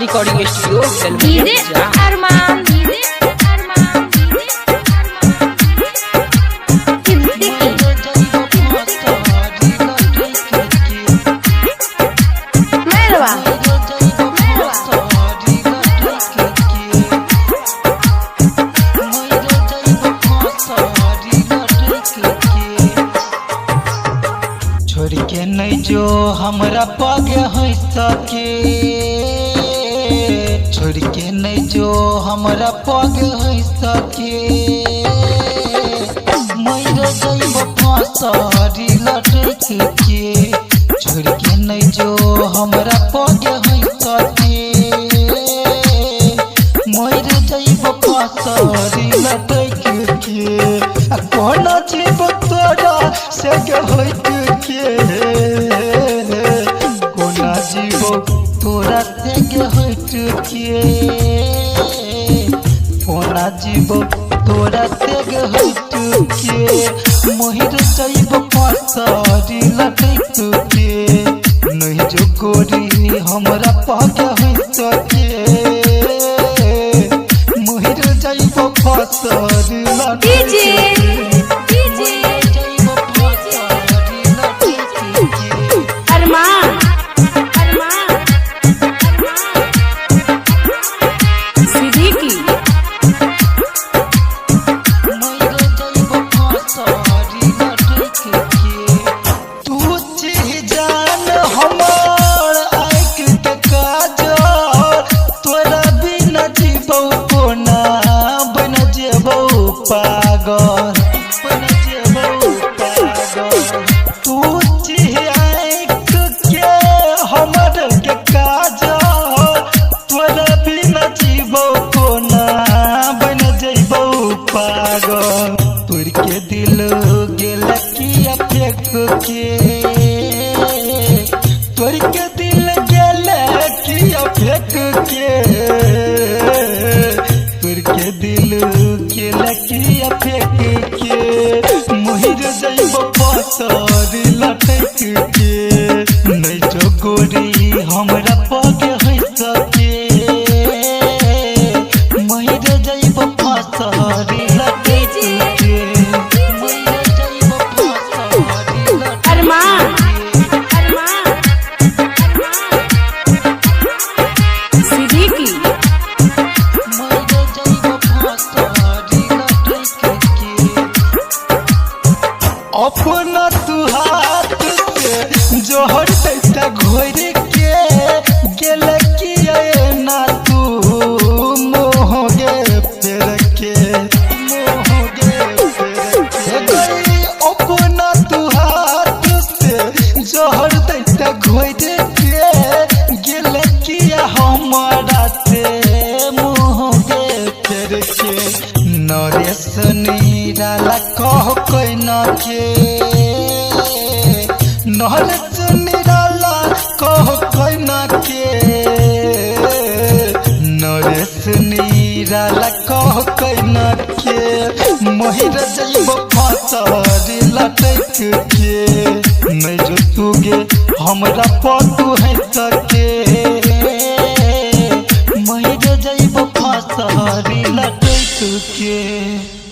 Recording studio DJ अरमान छोड़ के नहीं जो हमरा पागे हो सके, छोड़ के नहीं जो हमरा पागे हो सके, मर जाइब फांसी लटक के। छोड़ के नहीं जो हमरा पागे हो सके, मर जाइब फांसी लटक के। कोना जीव तोरा से होइत के, कोना जीव तोरा से होइत के, कोना जीव तोरा से होइत के। मोहिर जाइब फांसी लटक के, नहीं जो गोरी हमरा पागे होइत के, मोहिर जाइब फांसी लटक के। पागल बन जेबौ पागल, तू चिहाइक के हमर के काजल, तोरा बिना जीबौ कोना बन जेबौ पागल। तोर के दिल गेल किया फेंक के, तोर के दिल गेल किया फेंक के, तोर के दिल के लकिया फेंक के। मोहिर जाइब फांसी लटक के, नहीं जो गोरी हमरा पागे हो सके, मोहिर जाइब फांसी लटक के। मोहिर जाइब फांसी अरमान सिद्दीकी अपना तू हाथ से जोहर दैता घोर के गेल किए ना तू मोह गे फेर के, मोह गे फेर के गई। अपना तू हाथ से जोहर दैता घोर के गेल किया हमारा से मोह गे फेर के। नरेश निराला कह कोई न के, नरेश निराला कह कोई न के, नरेश निराला कह कोई न के। मोहिर जाइब फांसी लटक के, नहीं जो तू गे हमरा पतू है सके, मोहिर जाइब फांसी लटक के।